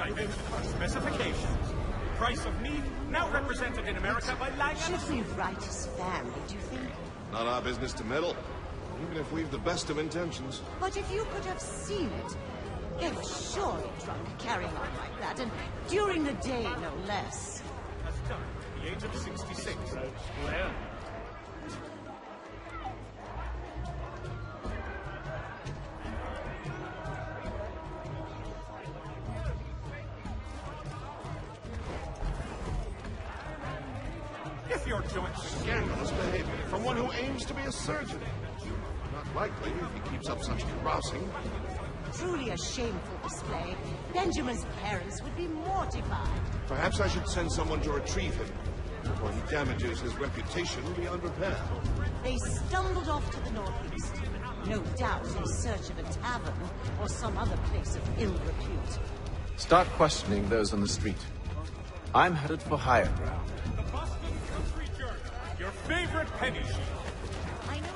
dimensions are specifications. Price of meat, now represented in America by Langen. Should we write his family, do you think? Not our business to meddle, even if we've the best of intentions. But if you could have seen it, they were surely drunk carrying on like that, and during the day, no less. Has done at the age of 66. Well. If your joints Scandalous behavior from one who aims to be a surgeon. Not likely if he keeps up such carousing. Truly a shameful display. Benjamin's parents would be mortified. Perhaps I should send someone to retrieve him, before he damages his reputation beyond repair. They stumbled off to the northeast, no doubt in search of a tavern or some other place of ill repute. Start questioning those on the street. I'm headed for higher ground. the Boston Country Journal, your favorite penny sheet. I know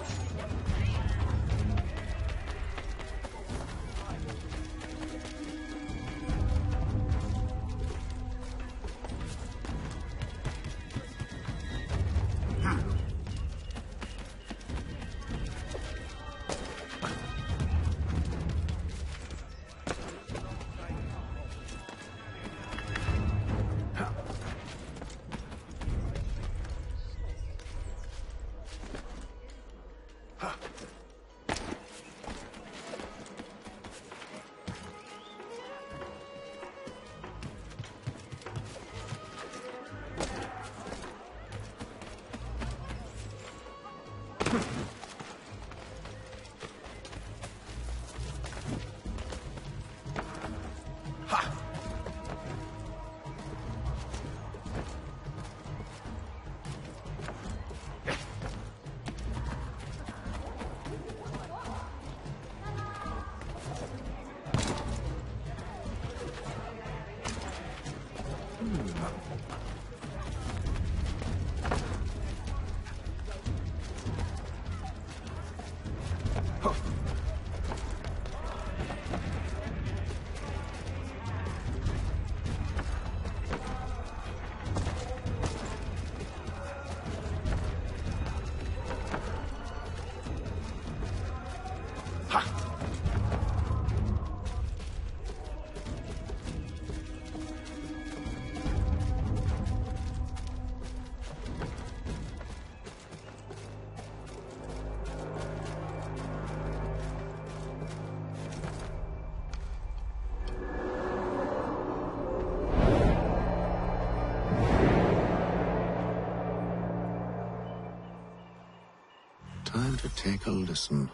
Time to take a listen.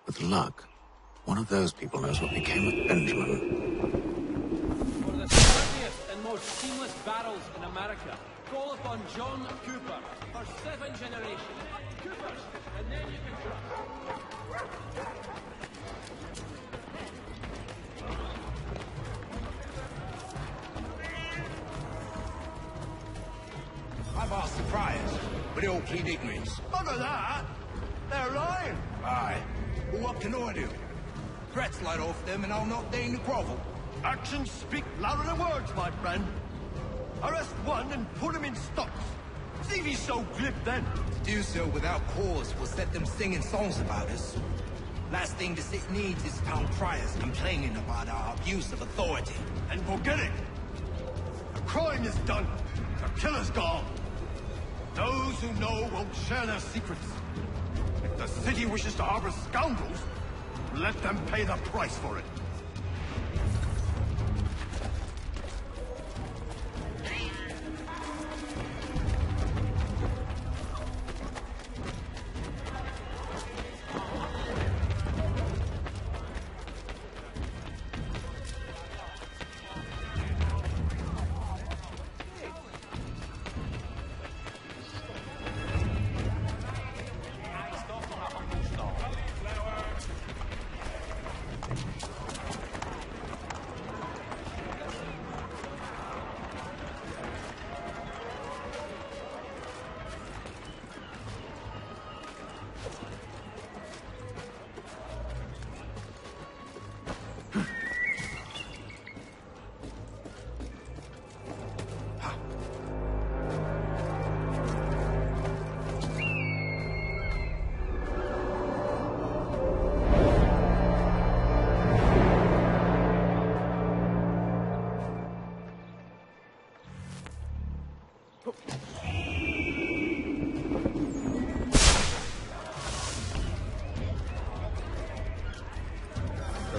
With luck, one of those people knows what became of Benjamin. For the sturdiest and most seamless barrels in America, call upon John Cooper for 7 generations. Coopers, and then you can trust. I'm half surprised, but they all plead ignorance. Look at that! They're lying! Aye. Well, what can I do? Threats light off them and I'll not deign to grovel. Actions speak louder than words, my friend. Arrest one and put him in stocks. See if he's so glib then. To do so without cause will set them singing songs about us. Last thing the city needs is town criers complaining about our abuse of authority. And forget it. The crime is done. The killer's gone. Those who know won't share their secrets. If the city wishes to harbor scoundrels, let them pay the price for it.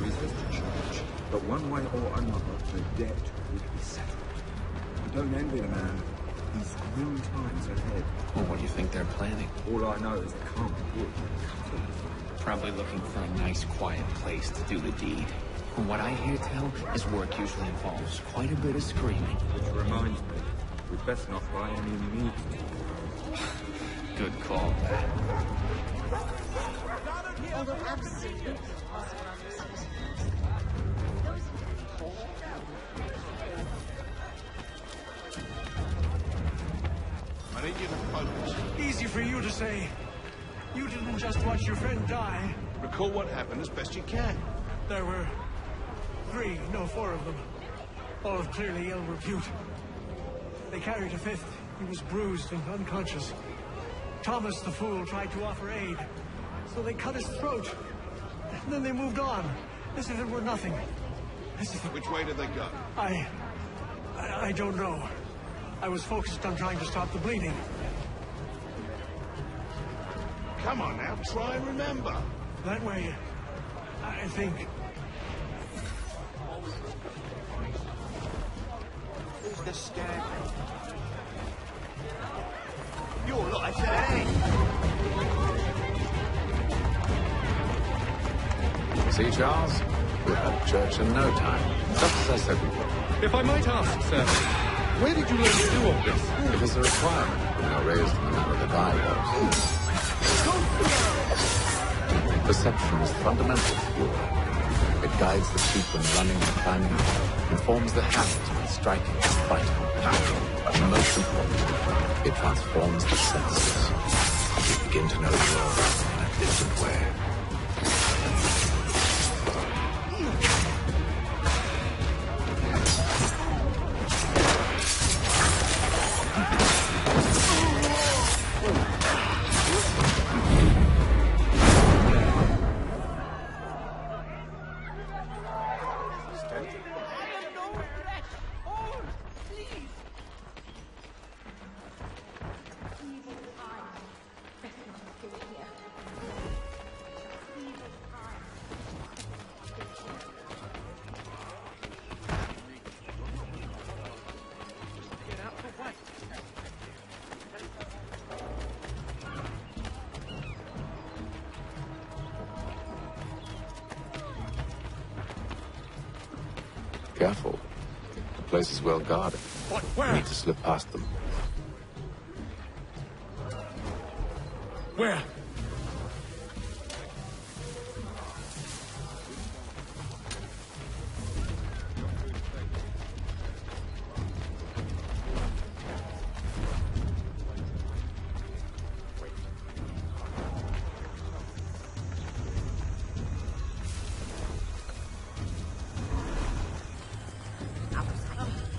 So he says to charge, but one way or another, the debt would be settled. I don't envy the man. He's grim times ahead. Well, what do you think they're planning? All I know is they can't be good. Probably looking for a nice, quiet place to do the deed. From what I hear tell, his work usually involves quite a bit of screaming. Which reminds me, we'd best not buy any meat. Good call, Pat. Although absolutely impossible under circumstances. I need you to focus. Easy for you to say. You didn't just watch your friend die. Recall what happened as best you can. There were 4 of them. All of clearly ill repute. They carried a 5th. He was bruised and unconscious. Thomas the fool tried to offer aid, so they cut his throat. And then they moved on, as if it were nothing. Which way did they go? I don't know. I was focused on trying to stop the bleeding. Come on now, try and remember. That way, I think. Who's the scared? Your life at end. See, Charles? We'll have church in no time. Just as I said we would. If I might ask, sir, where did you learn to do all this? It is a requirement when you're raised in the manner the guy was. Perception is fundamental to the order. It guides the feet when running and climbing, informs the hands when striking and fighting. But most importantly, it transforms the senses. You begin to know the world in a different way. Careful. The place is well guarded. What? Where? You need to slip past them. Where?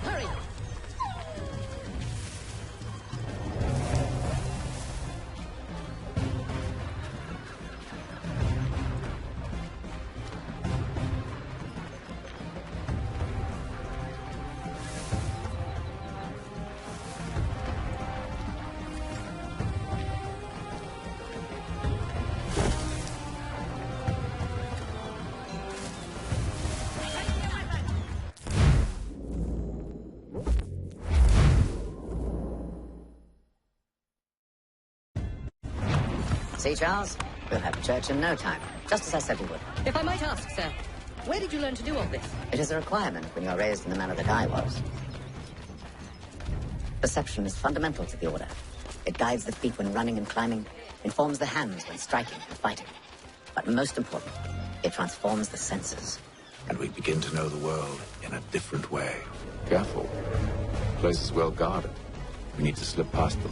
Hurry! See, Charles? We'll have church in no time, just as I said we would. If I might ask, sir, where did you learn to do all this? It is a requirement when you're raised in the manner that I was. Perception is fundamental to the order. It guides the feet when running and climbing, informs the hands when striking and fighting. But most important, it transforms the senses. And we begin to know the world in a different way. Careful. The place is well guarded. We need to slip past them.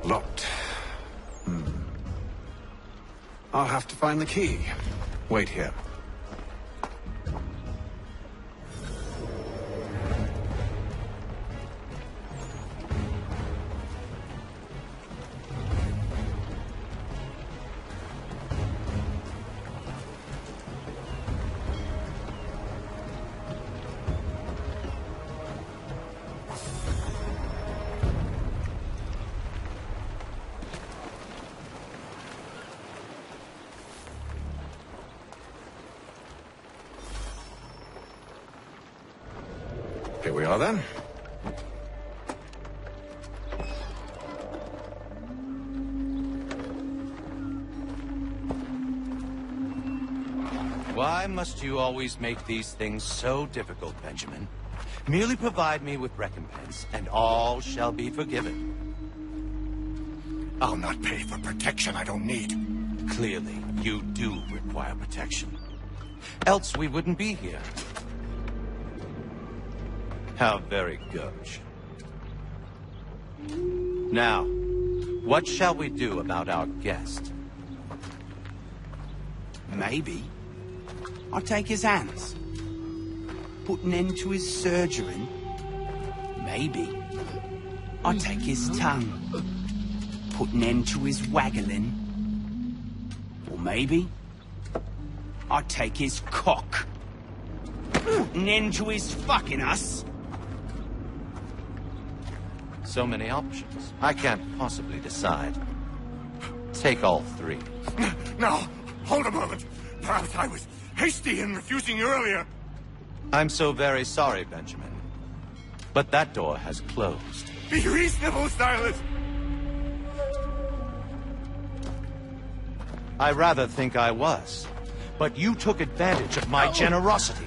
Locked. I'll have to find the key. Wait here. Here we are, then. Why must you always make these things so difficult, Benjamin? Merely provide me with recompense, and all shall be forgiven. I'll not pay for protection I don't need. Clearly, you do require protection. Else we wouldn't be here. How very gauche. Now, what shall we do about our guest? Maybe I'll take his hands. Put an end to his surgery. Maybe I'll take his tongue. Put an end to his waggling. Or maybe I'll take his cock. Put an end to his fucking us. So many options. I can't possibly decide. Take all three. No, hold a moment. Perhaps I was hasty in refusing you earlier. I'm so very sorry, Benjamin. But that door has closed. Be reasonable, Silas. I rather think I was. But you took advantage of my generosity.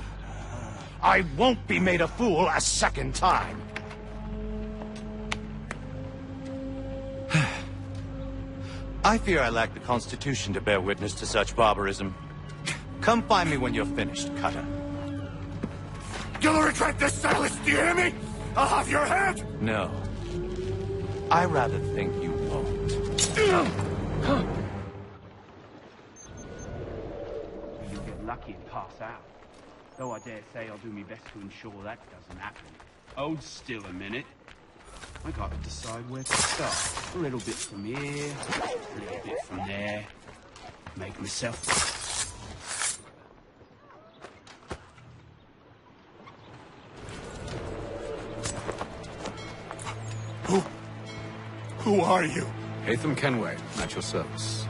I won't be made a fool a second time. I fear I lack the constitution to bear witness to such barbarism. Come find me when you're finished, Cutter. You'll regret this, Silas, do you hear me? I'll have your head! No. I rather think you won't. You'll get lucky and pass out. Though I dare say I'll do my best to ensure that doesn't happen. Hold still a minute. I gotta decide where to start. A little bit from here, a little bit from there. Make myself... Who are you? Hatham Kenway, at your service.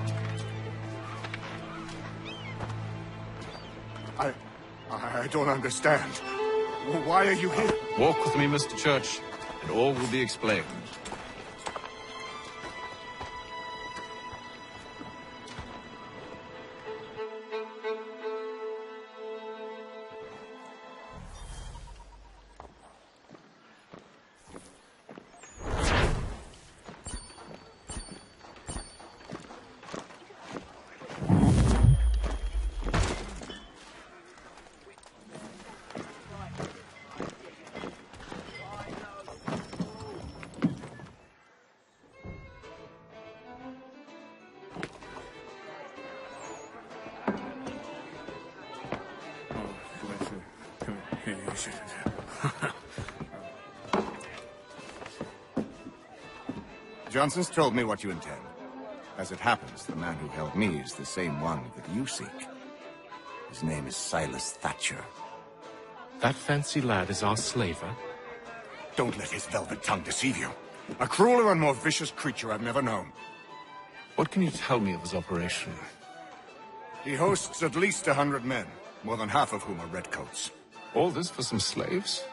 I don't understand. Why are you here? Walk with me, Mr. Church, and all will be explained. Johnson's told me what you intend. As it happens, the man who held me is the same one that you seek. His name is Silas Thatcher. That fancy lad is our slaver? Don't let his velvet tongue deceive you. A crueler and more vicious creature I've never known. What can you tell me of his operation? He hosts at least 100 men, more than half of whom are redcoats. All this for some slaves?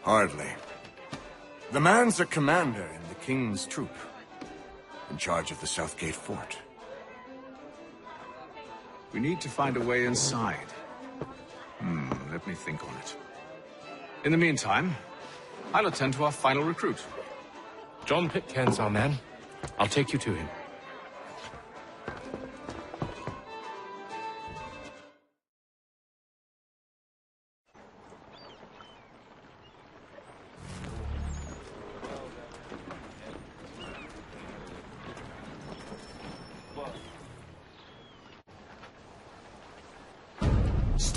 Hardly. The man's a commander in the King's troop, in charge of the Southgate Fort. We need to find a way inside. Let me think on it. In the meantime, I'll attend to our final recruit. John Pitcairn's our man. I'll take you to him.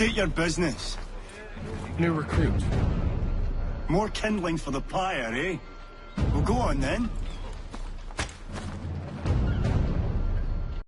State your business. New recruit. More kindling for the pyre, eh? Well, go on then.